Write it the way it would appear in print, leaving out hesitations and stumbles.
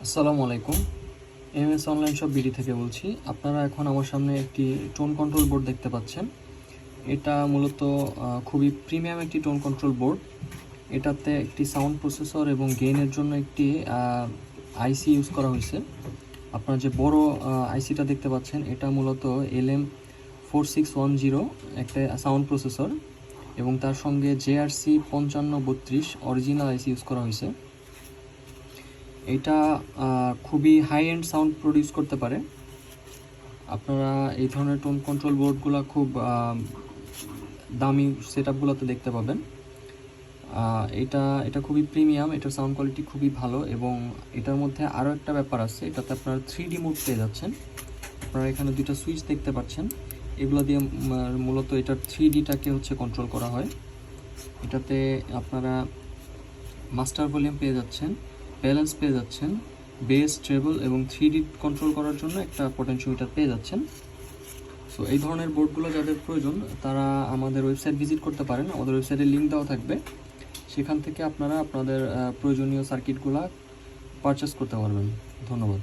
আসসালামু আলাইকুম। MS online shop BD থেকে বলছি। আপনারা এখন আমার সামনে একটি টোন কন্ট্রোল বোর্ড দেখতে পাচ্ছেন। এটা মূলত খুবই প্রিমিয়াম একটি টোন কন্ট্রোল বোর্ড। এটাতে একটি সাউন্ড প্রসেসর এবং গেইনের জন্য একটি আইসি ইউজ করা হয়েছে। আপনারা যে বড় আইসিটা দেখতে পাচ্ছেন, এটা মূলত LM4610 একটা সাউন্ড প্রসেসর এবং তার সঙ্গে JRC5532 অরিজিনাল আইসি ইউজ করা হয়েছে। এটা খুবই হাই এন্ড সাউন্ড প্রডিউস করতে পারে। আপনারা এই ধরনের টোন কন্ট্রোল বোর্ডগুলো খুব দামি সেট আপগুলোতে দেখতে পাবেন। এটা খুবই প্রিমিয়াম, এটার সাউন্ড কোয়ালিটি খুবই ভালো এবং এটার মধ্যে আরও একটা ব্যাপার আছে, এটাতে আপনারা 3D মোড পেয়ে যাচ্ছেন। আপনারা এখানে দুইটা সুইচ দেখতে পাচ্ছেন, এগুলো দিয়ে মূলত এটার 3Dটাকে কন্ট্রোল করা হয়। এটাতে আপনারা মাস্টার ভলিউম পেয়ে যাচ্ছেন, ব্যালেন্স পেয়ে যাচ্ছেন, বেস, ট্রেবল এবং 3D কন্ট্রোল করার জন্য একটা পটেনশিওমিটার পেয়ে যাচ্ছেন। সো এই ধরনের বোর্ডগুলো যাদের প্রয়োজন তারা আমাদের ওয়েবসাইট ভিজিট করতে পারেন। আমাদের ওয়েবসাইটে লিঙ্ক দেওয়া থাকবে, সেখান থেকে আপনারা আপনাদের প্রয়োজনীয় সার্কিটগুলো পারচেস করতে পারবেন। ধন্যবাদ।